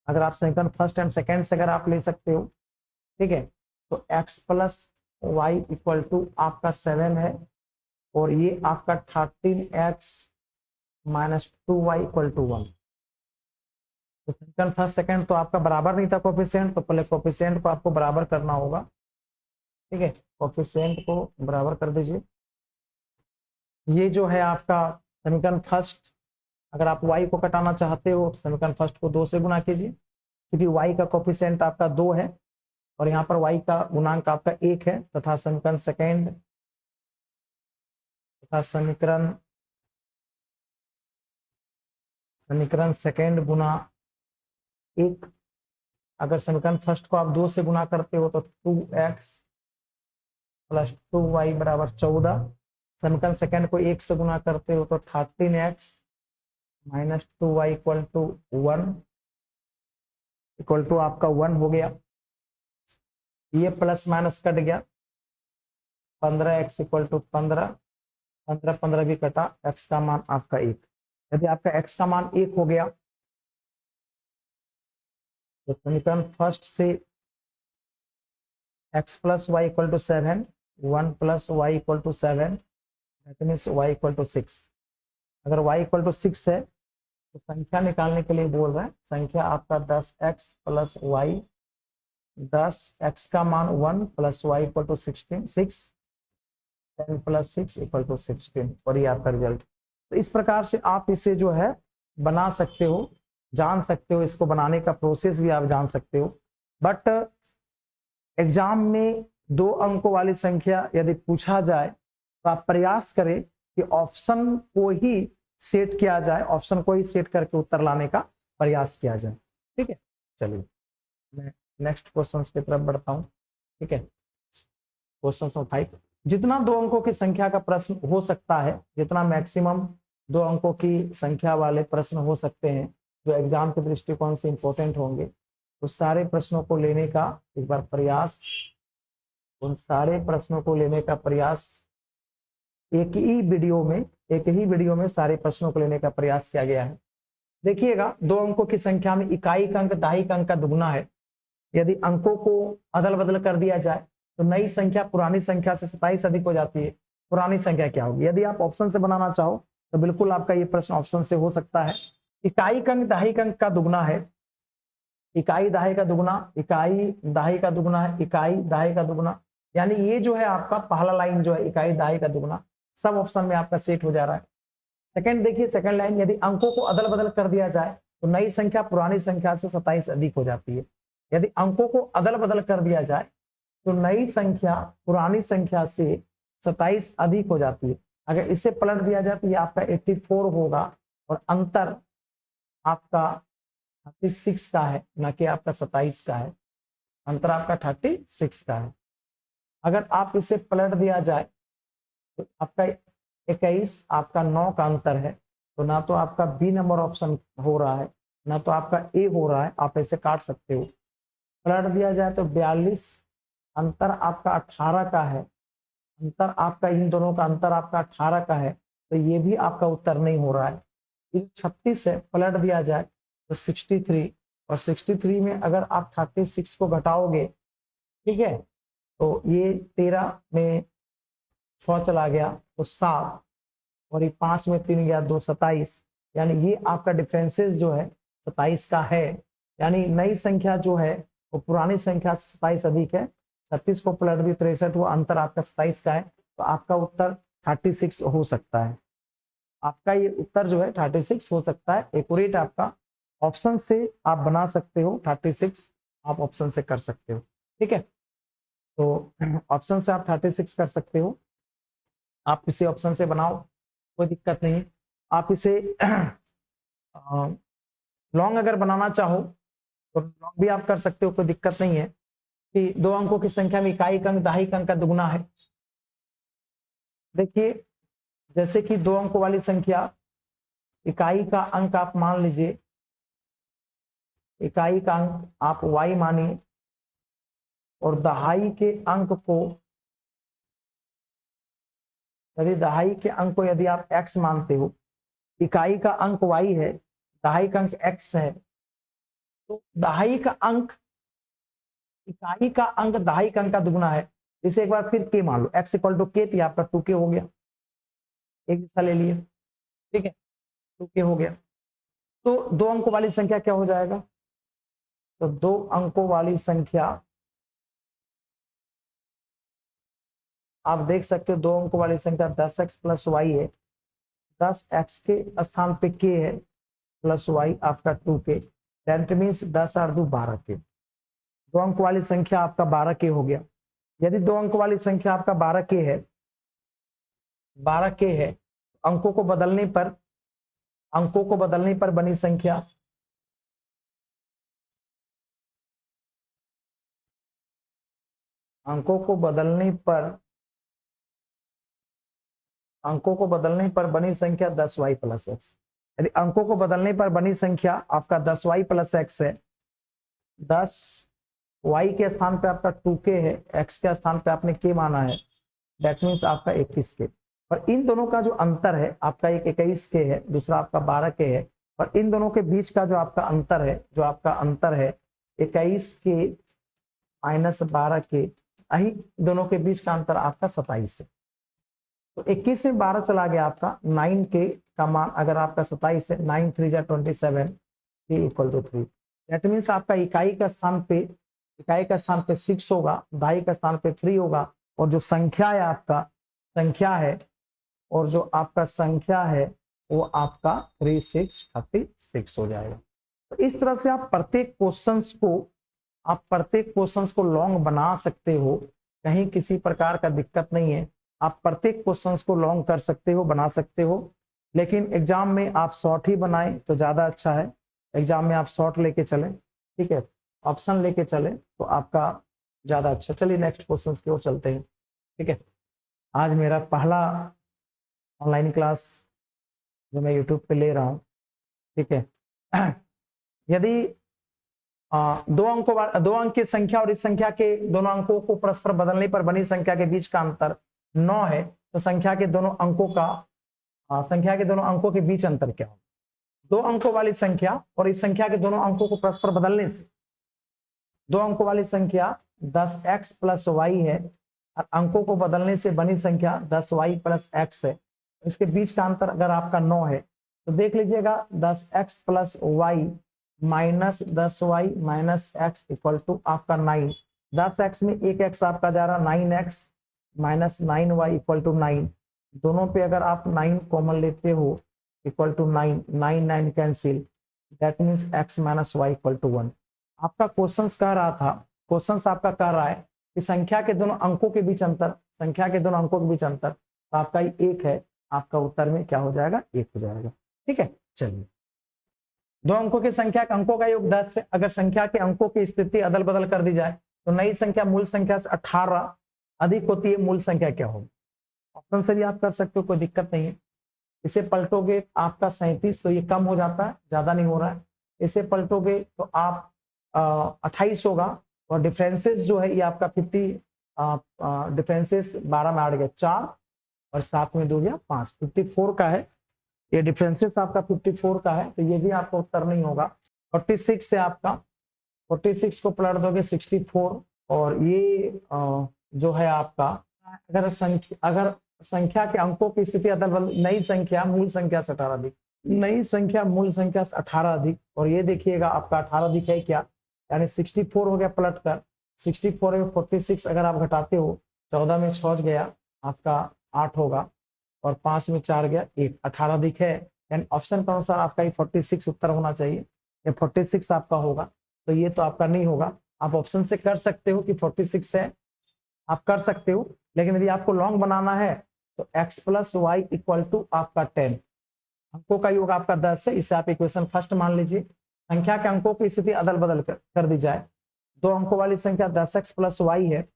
अगर आप समीकरण फर्स्ट एंड सेकंड से अगर आप ले सकते हो, ठीक है, तो x plus y equal to आपका 7 है, और ये आपका 13x minus 2y equal to 1। तो समीकरण फर्स्ट सेकंड तो आपका बराबर नहीं था कोफिशिएंट, तो पहले कोफिशिएंट को आपको बराबर करना होगा, ठीक है। कोफिशिएंट को बराबर कर दीजिए। ये जो है आपका समीकरण फर्स्ट, अगर आप y को कटाना चाहते हो तो समीकरण फर्स्ट को 2 से गुना कीजिए, क्योंकि y का कोफिशिएंट आपका 2 है और यहाँ पर y का गुणांक आपका 1 है, तथा समीकरण सेकंड गुना 1। अगर समीकरण फर्स्ट को आप 2 से गुना करते हो तो 2x प्लस 2y बराबर 14। समीकरण सेकंड को 1 से गुना करते हो तो 13x minus 2y equal to 1 equal to आपका 1 हो गया। ये प्लस माइनस कट गया, 15x इक्वल टू 15, 15 भी कटा, x का मान आपका 1। यदि आपका x का मान 1 हो गया तो समीकरण फर्स्ट से x plus y equal to 7, 1 plus y equal to 7, that means y equal to 6। अगर y इक्वल टू 6 है तो संख्या निकालने के लिए बोल रहा है, संख्या आपका 10x प्लस वाई, 10x का मान 1 plus y equal to 16, 6, 10 plus 6 equal to 16, और ये आपका रिजल्ट। तो इस प्रकार से आप इसे जो है बना सकते हो। जान सकते हो, इसको बनाने का प्रोसेस भी आप जान सकते हो। बट एग्जाम में 2 अंकों वाली संख्या यदि पूछा जाए तो आप प्रयास करें कि ऑप्शन को ही सेट किया जाए, ऑप्शन को ही सेट करके उत्तर लाने का प्रयास किया जाए। ठीक है, चलिए मैं नेक्स्ट क्वेश्चन की तरफ बढ़ता हूं। ठीक है, क्वेश्चन नंबर 5, जितना 2 अंकों की संख्या का प्रश्न हो सकता है, जितना मैक्सिमम 2 अंकों की संख्या वाले प्रश्न हो सकते हैं जो एग्जाम के दृष्टिकोण से इंपॉर्टेंट होंगे, उस सारे प्रश्नों को लेने का एक बार प्रयास, उन सारे प्रश्नों को लेने का प्रयास एक ही वीडियो में सारे प्रश्नों को लेने का प्रयास किया गया है। देखिएगा, 2 अंकों की संख्या में इकाई का अंक दहाई का अंक का दुगुना है। यदि अंकों को अदल बदल कर दिया जाए तो नई संख्या पुरानी संख्या से 27 अधिक हो जाती है। पुरानी संख्या क्या होगी? यदि आप ऑप्शन से बनाना चाहो तो बिल्कुल आपका ये प्रश्न ऑप्शन से हो सकता है। इकाई का अंक दहाई का अंक का दुगुना है, इकाई दहाई का दुगुना, इकाई दहाई का दुगुना है, इकाई दहाई का दुगुना, यानी ये जो है आपका पहला लाइन जो है इकाई दहाई का दुगुना, सब ऑप्शन में आपका सेट हो जा रहा है। सेकंड देखिए, सेकंड लाइन, यदि अंकों को अदल बदल कर दिया जाए तो नई संख्या पुरानी संख्या से 27 अधिक हो जाती है। यदि अंकों को अदल बदल कर दिया जाए तो नई संख्या पुरानी संख्या से 27 अधिक हो जाती है। अगर इसे पलट दिया जाए तो ये आपका 84 होगा और अंतर आपका 36 का है, ना कि आपका 27 का है। अंतर आपका 36 का है। अगर आप इसे पलट दिया जाए तो आपका 21 आपका 9 का अंतर है, तो ना तो आपका बी नंबर ऑप्शन हो रहा है ना तो आपका ए हो रहा है, आप ऐसे काट सकते हो। पलट दिया जाए तो 42, अंतर आपका 18 का है, अंतर आपका इन दोनों का अंतर आपका 18 का है, तो ये भी आपका उत्तर नहीं हो रहा है। ये 36 है, पलट दिया जाए तो 63, और 63 में अगर आप 36 को घटाओगे, ठीक है, तो ये 13 में 6 चला गया तो 7, और ये 5 में 3 गया 2, 27, यानी ये आपका डिफरेंसेस जो है 27 का है। यानी नई संख्या जो है वो पुरानी संख्या से 27 अधिक है। 36 को पलट दी 63, वो अंतर आपका 27 का है, तो आपका उत्तर 36 हो सकता है। आपका ये उत्तर जो है 36 हो सकता है। एक्यूरेट आपका ऑप्शन से आप बना सकते हो, 36 आप ऑप्शन से कर सकते हो। ठीक है, तो ऑप्शन से आप 36 कर सकते हो। आप इसे ऑप्शन से बनाओ, कोई दिक्कत नहीं। आप इसे लॉन्ग अगर बनाना चाहो तो लॉन्ग भी आप कर सकते हो, कोई दिक्कत नहीं है। कि 2 अंकों की संख्या में इकाई का अंक दहाई का अंक का दुगुना है। देखिए, जैसे कि 2 अंकों वाली संख्या, इकाई का अंक आप मान लीजिए, इकाई का अंक आप y मानिए, और दहाई के अंक को, यदि दहाई के अंक को यदि आप x मानते हो, इकाई का अंक y है, दहाई का अंक x है, तो दहाई का अंक इकाई का अंक दहाई का अंक का दुगुना है। इसे एक बार फिर k मान लो, x इक्वल टू k, तो आपका 2k हो गया, एक हिस्सा ले लिए, ठीक है, 2k हो गया। तो 2 अंकों वाली संख्या क्या हो जाएगा? तो 2 अंकों वाली संख्या आप देख सकते हो, 2 अंकों वाली संख्या 10x प्लस वाई है। 10x के स्थान पे k है, प्लस वाई आपका 2k, दैट मीन्स 10 और 2 12k। 2 अंक वाली संख्या आपका 12k हो गया। यदि 2 अंक वाली संख्या आपका 12k है, 12k है, अंकों को बदलने पर बनी संख्या, अंकों को बदलने पर बनी संख्या 10y प्लस एक्स। यदि अंकों को बदलने पर बनी संख्या आपका 10y प्लस एक्स है, 10y के स्थान पे आपका 2k है, x के स्थान पे आपने k माना है, दैट मीन्स आपका 21k। और इन दोनों का जो अंतर है, आपका एक 21k है, दूसरा आपका 12k है, और इन दोनों के बीच का जो आपका अंतर है, 21k माइनस 12k, यही दोनों के बीच का अंतर आपका 27 है। तो 21 में 12 चला गया आपका 9k का मान, अगर आपका 27 है, 9 3 जा 27, k equal to 3। That means आपका इकाई का स्थान पे 6 होगा, दहाई का स्थान पे 3 होगा, और जो संख्या है आपका वो आपका 3636 हो जाएगा। तो इस तरह से आप प्रत्येक क्वेश्चंस को लॉन्ग बना सकते हो, कहीं किसी प्रकार का दिक्कत नहीं है। आप प्रत्येक क्वेश्चंस को लॉन्ग कर सकते हो, बना सकते हो, लेकिन एग्जाम में आप शॉर्ट ही बनाएं तो ज्यादा अच्छा है। एग्जाम में आप शॉर्ट लेके चलें, ठीक है, ऑप्शन लेके चलें तो आपका ज्यादा अच्छा। चलिए नेक्स्ट क्वेश्चन की ओर चलते हैं, ठीक है। आज मेरा पहला ऑनलाइन क्लास जो मैं यूट्यूब पे ले रहा हूँ, ठीक है। यदि दो अंक की संख्या और इस संख्या के दोनों अंकों को परस्पर बदलने पर बनी संख्या के बीच का अंतर 9 है, तो संख्या के दोनों अंकों के बीच अंतर क्या हो? दो अंकों वाली संख्या और इस संख्या के दोनों अंकों को परस्पर बदलने से, दो अंकों वाली संख्या 10x प्लस वाई है और अंकों को बदलने से बनी संख्या 10y प्लस एक्स है। इसके बीच का अंतर अगर आपका 9 है तो देख लीजिएगा 10x plus y minus 10y minus x equal to आपका 9। 10x में एक x आपका जा रहा 9x minus 9y equal to 9। दोनों पे अगर आप 9 कॉमन लेते हो equal to 9, 9 9 cancel, that means x minus y equal to 1। आपका क्वेश्चंस कह रहा था, क्वेश्चंस आपका कह रहा है कि संख्या के दोनों अंकों के बीच अंतर, संख्या के दोनों अंकों के बीच अंतर, तो आपका ये 1 है, आपका उत्तर में क्या हो जाएगा? 1 हो जाएगा, ठीक है। चलिए, दो अंकों की संख्या के अंकों का योग 10 है। अगर संख्या के अंकों की स्थिति अदल बदल कर दी जाए तो नई संख्या मूल संख्या से 18 अधिक होती है, मूल संख्या क्या होगी? ऑप्शन से भी आप कर सकते हो, कोई दिक्कत नहीं है। इसे पलटोगे आपका 37, तो ये कम हो जाता है, ज्यादा नहीं हो रहा है। इसे पलटोगे तो आप 28 होगा और डिफरेंसेस जो है ये आपका 50, डिफरेंसेस 12 में 8 गया 4 और 7 में 2 गया 5, 54 का है ये डिफरेंसेस आपका 54 का है, तो ये भी आपका उत्तर नहीं होगा। 46 से आपका 46 को पलट दोगे 64 और ये जो है आपका अगर संख्या के अंकों की स्थिति अदल बदल, नई संख्या मूल संख्या से 18 अधिक, नई संख्या मूल संख्या से 18 अधिक, और ये देखिएगा आपका 18 अधिक है क्या, यानी 64 हो गया पलट कर। 64 में 46 अगर आप घटाते हो 14 में 6 गया आपका 8 होगा और 5 में 4 गया 1, 18 अधिक है, यानी ऑप्शन के अनुसार आपका ये 46 उत्तर होना चाहिए। ये 46 आपका होगा, तो ये तो आपका नहीं होगा। आप ऑप्शन से कर सकते हो कि 46 है, आप कर सकते हो, लेकिन यदि आपको लॉन्ग बनाना है तो x plus y equal to आपका 10, अंकों का योग आपका 10 है, इसे आप इक्वेशन फर्स्ट मान लीजिए। संख्या के अंकों की स्थिति अदल बदल कर दी जाए, दो अंकों वाली संख्या 10x प्लस वाई है,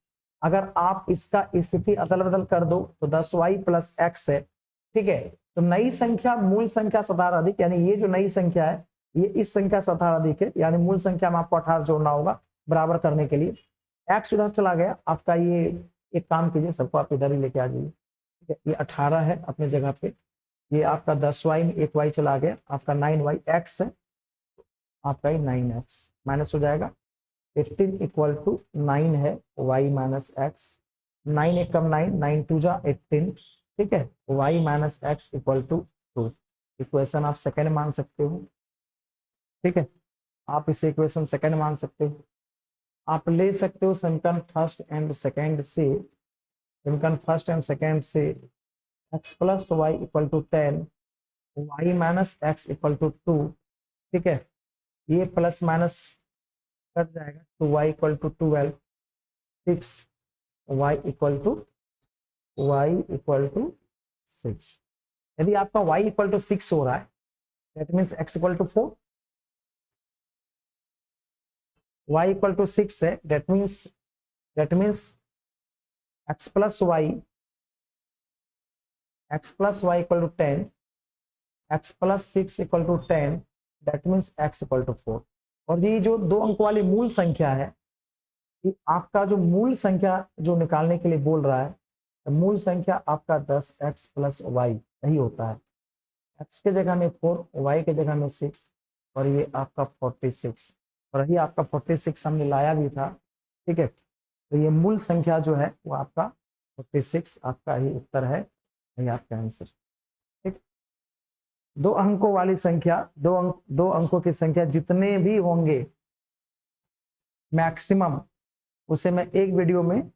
अगर आप इसका स्थिति अदल बदल कर दो तो 10y प्लस एक्स है, ठीक है। तो नई संख्या मूल संख्या से 18 अधिक, यानी ये जो नई संख्या है ये इस संख्या से 18 अधिक है, यानी मूल संख्या में आपको 18 जोड़ना होगा बराबर करने के लिए। एक्स उधर चला गया आपका, ये एक काम कीजिए, सबको आप इधर ही लेके आ जाइए, ठीक है। ये 18 है अपने जगह पे, ये आपका 10y में एक y चला गया, आपका 9y, एक्स है आपका ये 9x माइनस हो जाएगा। 18 इक्वल टू 9 है y माइनस एक्स, 9 एक कम 9, 9 टू जा 18, ठीक है। y minus x equal to 2, equation आप सेकेंड मान सकते हो, ठीक है। आप इसे इक्वेशन सेकेंड मान सकते हो। आप ले सकते हो समीकरण फर्स्ट एंड सेकेंड से, समीकरण फर्स्ट एंड सेकेंड से x plus y equal to 10, y minus x equal to 2, ठीक है। ये प्लस माइनस कट जाएगा, तो y equal to 12, 6, y equal to 6। यदि आपका y इक्वल टू 6 हो रहा है, that means x equal to 4, y equal to 6 है, that means x plus y equal to 10, x plus 6 equal to 10, that means x equal to 4। और ये जो दो अंक वाली मूल संख्या है, ये आपका जो मूल संख्या जो निकालने के लिए बोल रहा है, मूल संख्या आपका 10x प्लस वाई यही होता है। x के जगह में 4, y के जगह में 6, और ये आपका 46, और यही आपका 46 हमने लाया भी था, ठीक है। तो ये मूल संख्या जो है वो आपका 46 आपका ही उत्तर है, यही आपका आंसर, ठीक। दो अंकों वाली संख्या, दो अंकों की संख्या जितने भी होंगे मैक्सिमम, उसे मैं एक वीडियो में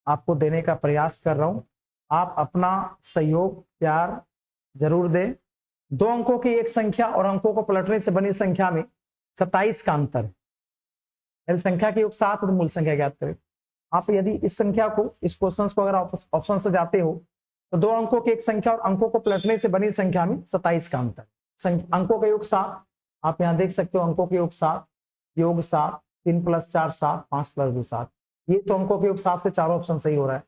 आपको देने का प्रयास कर रहा हूं। आप अपना सहयोग प्यार जरूर दें। दो अंकों की एक संख्या और अंकों को पलटने से बनी संख्या में 27 का अंतर है। यदि संख्या के योग 7 तो मूल संख्या ज्ञात करें। आप यदि इस संख्या को, इस क्वेश्चन को अगर ऑप्शन से जाते हो तो दो अंकों की एक संख्या और अंकों को पलटने से बनी संख्या में 27 का अंतर। अंकों का योग 7, आप यहाँ देख सकते हो अंकों के योग 7, योग 7, 3 + 4 7, 5 + 2 7। ये तो अंकों के योग 7 से चारों ऑप्शन सही हो रहा है।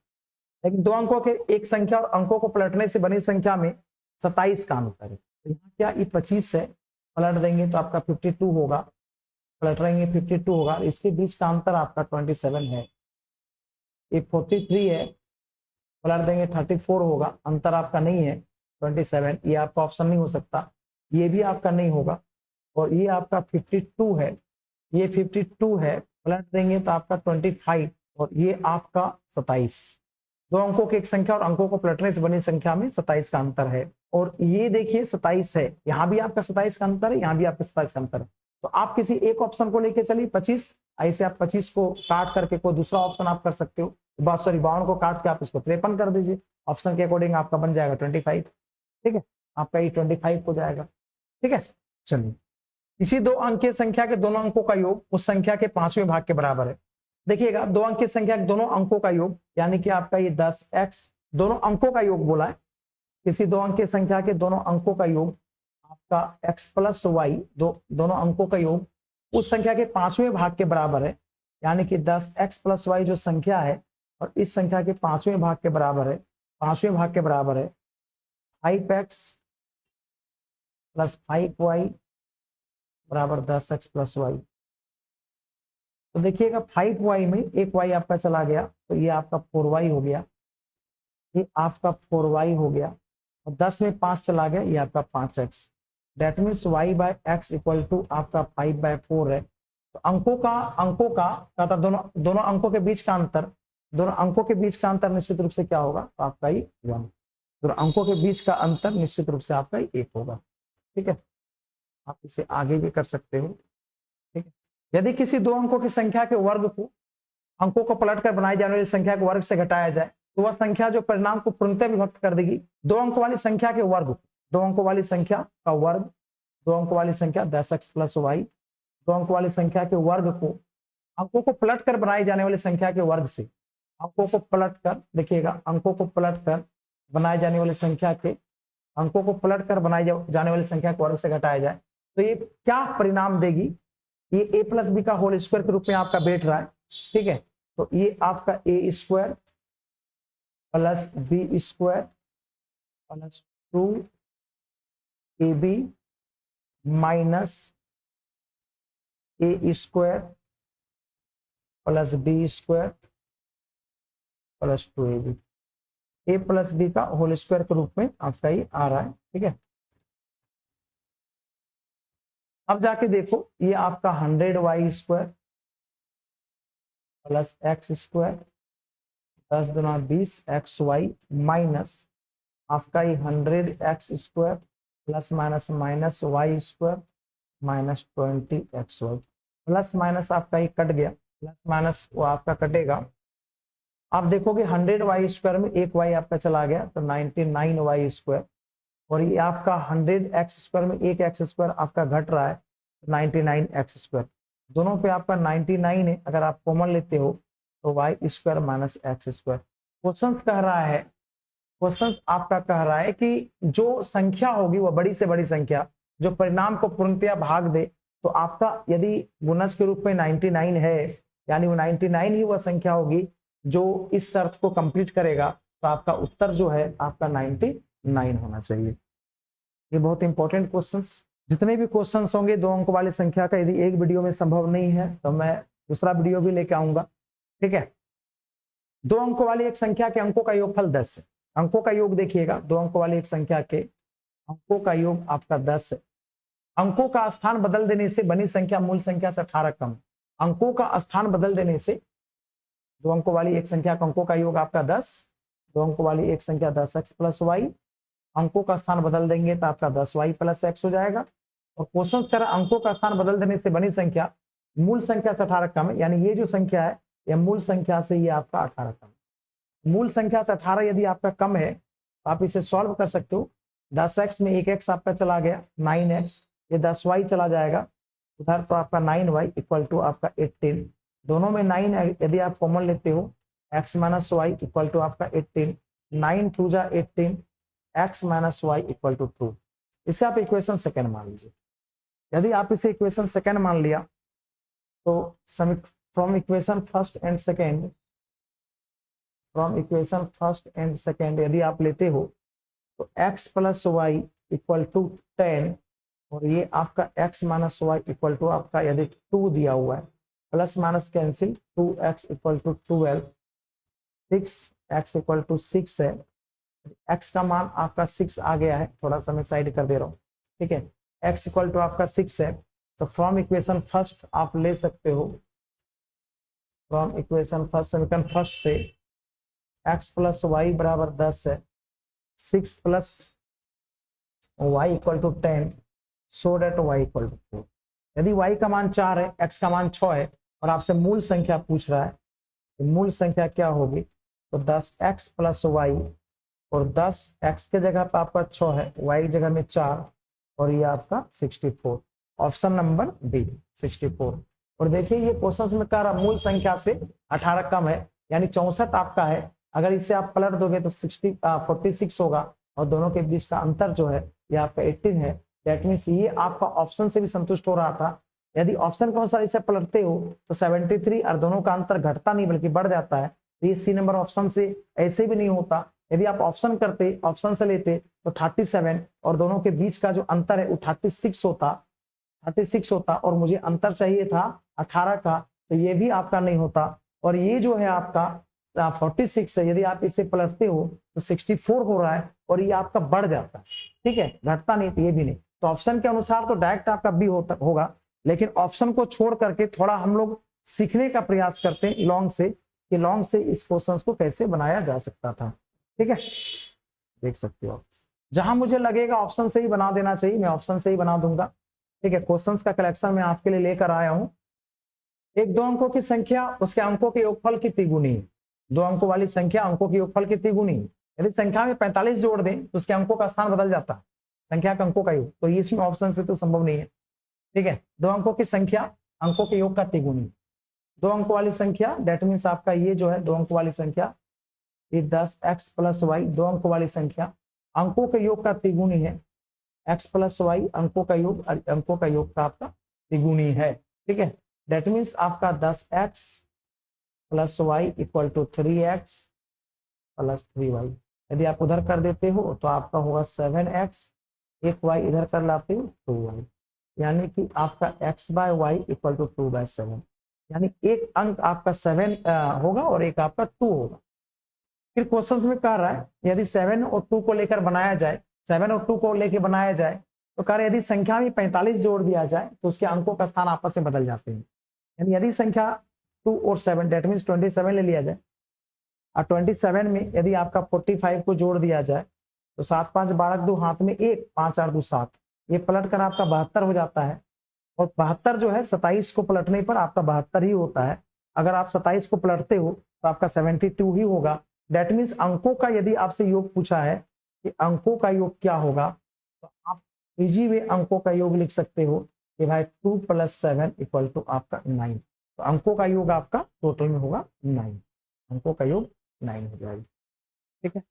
लेकिन दो अंकों के एक संख्या और अंकों को पलटने से बनी संख्या में 27 का अंतर है। तो यहाँ क्या ये 25 है, पलट देंगे तो आपका 52 होगा, पलट रहेंगे 52 होगा। इसके बीच का अंतर आपका 27 है। ये 43 है, पलट देंगे 34 होगा, अंतर आपका नहीं है 27, ये आपका ऑप्शन नहीं हो सकता। ये भी आपका नहीं होगा। और ये आपका 52 है, ये 52 है, पलट देंगे तो आपका 25 और ये आपका 27। दो अंकों की एक संख्या और अंकों को पलटने से बनी संख्या में 27 का अंतर है। और ये देखिए 27 है, यहाँ भी आपका 27 का अंतर है, यहाँ भी आपका 27 का अंतर है। तो आप किसी एक ऑप्शन को लेके चलिए 25, ऐसे आप 25 को काट करके कोई दूसरा ऑप्शन आप कर सकते हो। सॉरी 52 को काट के आप इसको 53 कर दीजिए, ऑप्शन के अकॉर्डिंग आपका बन जाएगा 25। ठीक है, आपका ये 25 हो जाएगा। ठीक है, चलिए इसी दो अंकीय संख्या के दोनों अंकों का योग उस संख्या के 5वें भाग के बराबर है। देखिएगा दो अंकीय संख्या के दोनों अंकों का योग यानी कि आपका ये 10x, दोनों अंकों का योग बोला है। किसी दो अंकीय संख्या के दोनों अंकों का योग आपका x + y, दोनों अंकों का योग उस संख्या के 5वें भाग के बराबर है। यानी कि 10x + y जो संख्या है और इस संख्या के 5वें भाग के बराबर है, 5वें भाग के बराबर है 5x + 5y बराबर 10x + y। तो देखिएगा 5y में एक y आपका चला गया तो ये आपका 4y हो गया, ये आपका 4y हो गया। और 10 में 5 चला गया, ये आपका 5x। दैट मीन्स y/x = आपका 5/4 है। तो अंकों का दोनों अंकों के बीच का अंतर, दोनों अंकों के बीच का अंतर निश्चित रूप से क्या होगा, तो आपका ही 1। दोनों अंकों के बीच का अंतर निश्चित रूप से आपका ही 1 होगा। ठीक है, आप इसे आगे भी कर सकते हो। ठीक है, यदि किसी दो अंकों की संख्या के वर्ग को अंकों को पलटकर बनाई जाने वाली संख्या के वर्ग से घटाया जाए तो वह संख्या जो परिणाम को पूर्णतः विभक्त कर देगी। दो अंकों वाली संख्या के वर्ग, दो अंकों वाली संख्या का वर्ग, दो अंकों वाली संख्या 10x + y, दो अंकों वाली संख्या के वर्ग को अंकों को पलटकर बनाई जाने वाली संख्या के वर्ग से, अंकों को पलटकर, देखिएगा अंकों को पलटकर बनाई जाने वाली संख्या के, अंकों को पलटकर बनाई जाने वाली संख्या के वर्ग से घटाया जाए तो ये क्या परिणाम देगी, ये a + b का होल स्क्वायर के रूप में आपका बैठ रहा है। ठीक है, तो ये आपका a² + b² + 2ab - a² + b² + 2ab, a + b का होल स्क्वायर के रूप में आपका ये आ रहा है। ठीक है, अब जाके देखो ये आपका 100y² + x² 10 दूना 20xy माइनस आपका ये 100x² plus minus minus y² minus 20xy, plus minus आपका ये कट गया, प्लस माइनस वो आपका कटेगा। आप देखोगे 100y² में एक y आपका चला गया तो 99y², और ये आपका 100x² में एक x² आपका घट रहा है 99x²। दोनों पे आपका 99 है, अगर आप कॉमन लेते हो तो y² - x²। क्वेश्चन कह रहा है, क्वेश्चन आपका कह रहा है कि जो संख्या होगी वह बड़ी से बड़ी संख्या जो परिणाम को पूर्णतया भाग दे, तो आपका यदि गुणज के रूप में 99 है यानी वो 99 ही वह संख्या होगी जो इस शर्त को कंप्लीट करेगा, तो आपका उत्तर जो है आपका 99 होना चाहिए। ये बहुत इंपॉर्टेंट क्वेश्चंस, जितने भी क्वेश्चंस होंगे दो अंक वाली संख्या का, यदि एक वीडियो में संभव नहीं है तो मैं दूसरा वीडियो भी लेके आऊंगा। ठीक है, दो अंकों वाली एक संख्या के अंकों का योगफल 10 है। अंकों का योग देखिएगा, दो अंकों वाली एक संख्या के अंकों का योग आपका 10 है। अंकों का स्थान बदल देने से बनी संख्या मूल संख्या से 18 कम। अंकों का स्थान बदल देने से दो अंकों वाली एक संख्या का अंकों का योग आपका 10, दो अंकों वाली एक संख्या 10x + y, अंकों का स्थान बदल देंगे तो आपका 10y + x हो जाएगा। और क्वेश्चन कर अंकों का स्थान बदल देने से बनी संख्या मूल संख्या से 18 कम है, यानी ये जो संख्या है यह मूल संख्या से ये आपका 18 कम है। मूल संख्या से 18 यदि आपका कम है तो आप इसे सॉल्व कर सकते हो। 10x में एक x आपका चला गया 9x, ये 10y चला जाएगा उधर तो आपका 9y इक्वल टू आपका 18, दोनों में 9 है, यदि आप कॉमन लेते हो x minus y equal to आपका 18, 9 2 जा 18, x minus y equal to 2। इसे आप इक्वेशन सेकेंड मान लीजिए। यदि आप इसे इक्वेशन सेकेंड मान लिया तो from equation first and second यदि आप लेते हो तो x plus y equal to 10, और ये आपका x minus y equal to आपका यदि 2 दिया हुआ है, plus minus cancel, 2x equal to 12, 6x equal to 6 है, x का मान आपका 6 आ गया है, थोड़ा सा मैं साइड कर दे रहा हूँ, ठीक है। x इक्वल टू आपका 6 है, तो फ्रॉम इक्वेशन फर्स्ट आप ले सकते हो, फ्रॉम इक्वेशन फर्स्ट समीकरण फर्स्ट से x प्लस वाई बराबर 10 है, 6 plus y equal to 10, so that y equal to 4। यदि y का मान 4 है, x का मान 6 है और आपसे मूल संख्या पूछ रहा है, तो मूल संख्या क्या होगी, तो 10x प्लस वाई, और 10x के जगह पर आपका 6 है, y की जगह में 4, और ये आपका 64, ऑप्शन नंबर बी 64। और देखिए ये क्वेश्चन में कह रहा मूल संख्या से 18 कम है, यानी 64 आपका है। अगर इसे आप पलट दोगे तो 46 होगा, और दोनों के बीच का अंतर जो है ये आपका 18 है। दैट मीन्स ये आपका ऑप्शन से भी संतुष्ट हो रहा था। यदि ऑप्शन के अनुसार इसे पलटते हो तो 73, और दोनों का अंतर घटता नहीं बल्कि बढ़ जाता है। तो ये सी नंबर ऑप्शन से ऐसे भी नहीं होता। यदि आप ऑप्शन करते, ऑप्शन से लेते तो 37, और दोनों के बीच का जो अंतर है वो 36 होता, और मुझे अंतर चाहिए था 18 का, तो ये भी आपका नहीं होता। और ये जो है आपका 46 है, यदि आप इसे पलटते हो तो 64 हो रहा है, और ये आपका बढ़ जाता है, ठीक है, घटता नहीं, तो ये भी नहीं। तो ऑप्शन के अनुसार तो डायरेक्ट आपका बी होगा, लेकिन ऑप्शन को छोड़ करके थोड़ा हम लोग सीखने का प्रयास करते हैं लॉन्ग से, कि लॉन्ग से इस क्वेश्चन को कैसे बनाया जा सकता था, ठीक है। देख सकते हो, जहां मुझे लगेगा ऑप्शन से ही बना देना चाहिए मैं ऑप्शन से ही बना दूंगा, ठीक है। क्वेश्चंस का कलेक्शन मैं आपके लिए लेकर आया हूं। एक 2 अंकों की संख्या उसके अंकों के योगफल की तिगुनी है। 2 अंकों वाली संख्या अंकों के योगफल की तिगुनी है। यदि संख्या में 45 जोड़ दें तो उसके अंकों का स्थान बदल जाता है, संख्या के अंकों का योग, तो इसमें ऑप्शन से तो संभव नहीं है, ठीक है। 2 अंकों की संख्या अंकों के योग का तिगुनी, 2 अंकों वाली संख्या, डेट मीन्स आपका ये जो है 2 अंकों वाली संख्या, ये 10x प्लस वाई 2 अंकों वाली संख्या अंकों के योग का तिगुनी है। x प्लस वाई अंकों का योग, अंकों का योग का आपका तिगुनी है, ठीक है। डेट मीन्स आपका 10x plus y equal to 3x plus 3y। यदि आप उधर कर देते हो तो आपका होगा 7x, एक y इधर कर लाते हो 2y, यानी कि आपका x by y equal to 2/7, यानी एक अंक आपका 7 होगा और एक आपका 2 होगा। फिर क्वेश्चंस में कह रहा है यदि 7 और 2 को लेकर बनाया जाए, 7 और 2 को लेकर बनाया जाए, तो कह रहे यदि संख्या में 45 जोड़ दिया जाए तो उसके अंकों का स्थान आपस में बदल जाते हैं। यानी यदि संख्या 2 और 7, डेट मीन्स 27 ले लिया जाए, और 27 में यदि आपका 45 को जोड़ दिया जाए तो 7 5 12 2 हाथ में 1, 5 4 2 7, ये पलट कर आपका 72 हो जाता है। और 72 जो है 27 को पलटने पर आपका 72 ही होता है। अगर आप 27 को पलटते हो तो आपका 72 ही होगा। डेट मीन्स अंकों का यदि आपसे योग पूछा है कि अंकों का योग क्या होगा, तो आप इजी वे अंकों का योग लिख सकते हो कि भाई 2 + 7 इक्वल टू आपका 9। तो अंकों का योग आपका टोटल में होगा 9, अंकों का योग 9 हो जाएगा, ठीक है।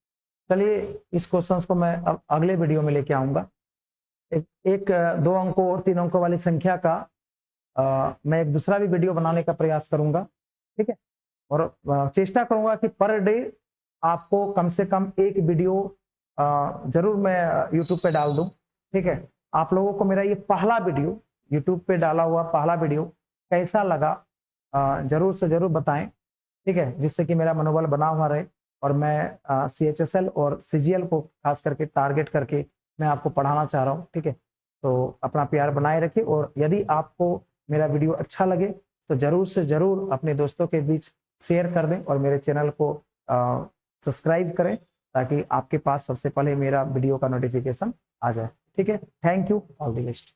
चलिए इस क्वेश्चन को मैं अब अगले वीडियो में लेके आऊंगा। एक 2 अंकों और 3 अंकों वाली संख्या का मैं एक दूसरा भी वीडियो बनाने का प्रयास करूंगा, ठीक है। और चेष्टा करूंगा कि पर डे आपको कम से कम एक वीडियो जरूर मैं YouTube पे डाल दूं, ठीक है। आप लोगों को मेरा ये पहला वीडियो YouTube पे डाला हुआ पहला वीडियो कैसा लगा जरूर से जरूर बताएं, ठीक है, जिससे कि मेरा मनोबल बना हुआ रहे और मैं CHSL और CGL को खास करके टारगेट करके मैं आपको पढ़ाना चाह रहा हूँ, ठीक है। तो अपना प्यार बनाए रखिए, और यदि आपको मेरा वीडियो अच्छा लगे तो जरूर से जरूर अपने दोस्तों के बीच शेयर कर दें और मेरे चैनल को सब्सक्राइब करें, ताकि आपके पास सबसे पहले मेरा वीडियो का नोटिफिकेशन आ जाए, ठीक है। Thank you, all the best.